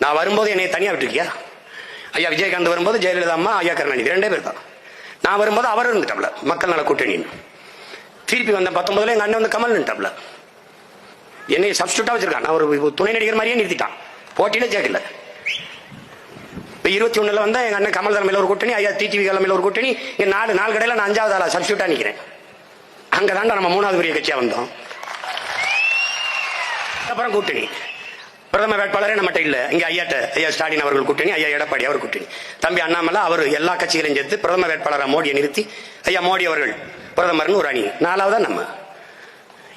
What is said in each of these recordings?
நான் வரும்போது என்னை தனியா விட்டுருக்கியா? ஐயா விஜயகாந்த் வரும்போது ஜெயலலிதா அம்மா, ஐயா கருணாநிதி 2 பேர் தான். நான் வரும்போது அவர் இருந்துட்டாப்ல மக்கள் நல கூட்டணி. திருப்பி வந்த 19 எங்க அண்ணன் வந்து கமல் நின்றாப்ல. என்னை சப்ஸ்டியூட்டா வச்சிருக்கான். நான் ஒரு துணை நடிகர் மாதிரியே நிறுத்திட்டான். போட்டியில ஜெயிக்கல. இப்ப 21 வந்தா எங்க அண்ணன் கமல் தலைமையில் ஒரு கூட்டணி, ஐயா டிடிவி தலைமையில் ஒரு கூட்டணி. இங்க 4 கடையில நான் 5வது ஆளா சப்ஸ்டியூட்டா நிக்கிறேன். அங்கதான்டா நம்ம 3வது பெரிய கட்சியா வந்தோம். அப்புறம் கூட்டணி பிரதம வேட்பாளரே நம்மகிட்ட இல்ல. இங்க ஐயா ஸ்டாலின் அவர்கள் கூட்டணி, ஐயா எடப்பாடி அவர் கூட்டணி, தம்பி அண்ணாமலை அவர் எல்லா கட்சிகளையும் சேர்த்து பிரதம வேட்பாளராக மோடியை நிறுத்தி ஐயா மோடி அவர்கள் பிரதமர்னு ஒரு அணி. 4வதா நம்ம.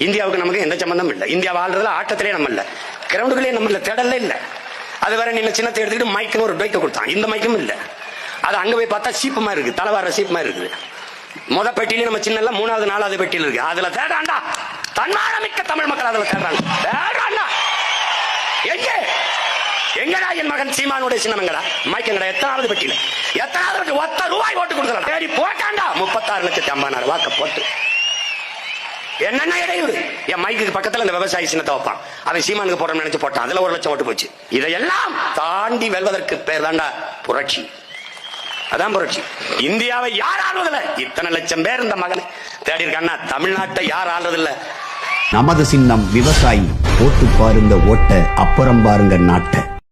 இந்தியாவுக்கு நமக்கு எந்த சம்பந்தமும் இல்லை. இந்தியா வாழ்றதுல ஆட்டத்திலே நம்ம இல்ல, கிரவுண்டுகளே நம்ம இல்ல, தேடல இல்ல. அது வேற நின்ன சின்னத்தை எடுத்துக்கிட்டு மைக்குன்னு ஒரு பைக்கை கொடுத்தான். இந்த மைக்கும் இல்ல. அது அங்க போய் பார்த்தா சீப்பு மாதிரி இருக்கு, தலைவார சீப்பு மாதிரி இருக்குது. முத பெட்டியில நம்ம சின்ன 3வது 4வது பெட்டியில் இருக்கு. அதுல தேடாண்டா தன்மானமிக்க தமிழ் மக்கள் அதுல தேடுறாங்க. தேடாண்டா எங்கே எங்கடா என் மகன் சீமானுடைய சின்னமங்கடா மைக்கங்கடா? எத்தனாவது பெட்டியில எத்தனாவது ₹1 ஓட்டு கொடுக்கலாம். தேடி போட்டாண்டா 36,50,000 வாக்க போட்டு என்னென்ன இடையூறு. என் மைக்கு பக்கத்துல இந்த விவசாயி சின்னத்தை வைப்பான். அவன் சீமானுக்கு போடணும்னு நினைச்சு போட்டான். அதுல 1,00,000 ஓட்டு போச்சு. இதையெல்லாம் தாண்டி வெல்வதற்கு பேர் தாண்டா புரட்சி. அதான் புரட்சி. இந்தியாவை யார் ஆள்வதில்ல? இத்தனை லட்சம் பேர் இந்த மகனை தேடி இருக்கான்னா தமிழ்நாட்டை யார் ஆள்றதில்ல? நமது சின்னம் விவசாயி. ஓட்டு பாருங்க ஓட்ட, அப்புறம் பாருங்க நாட்டை.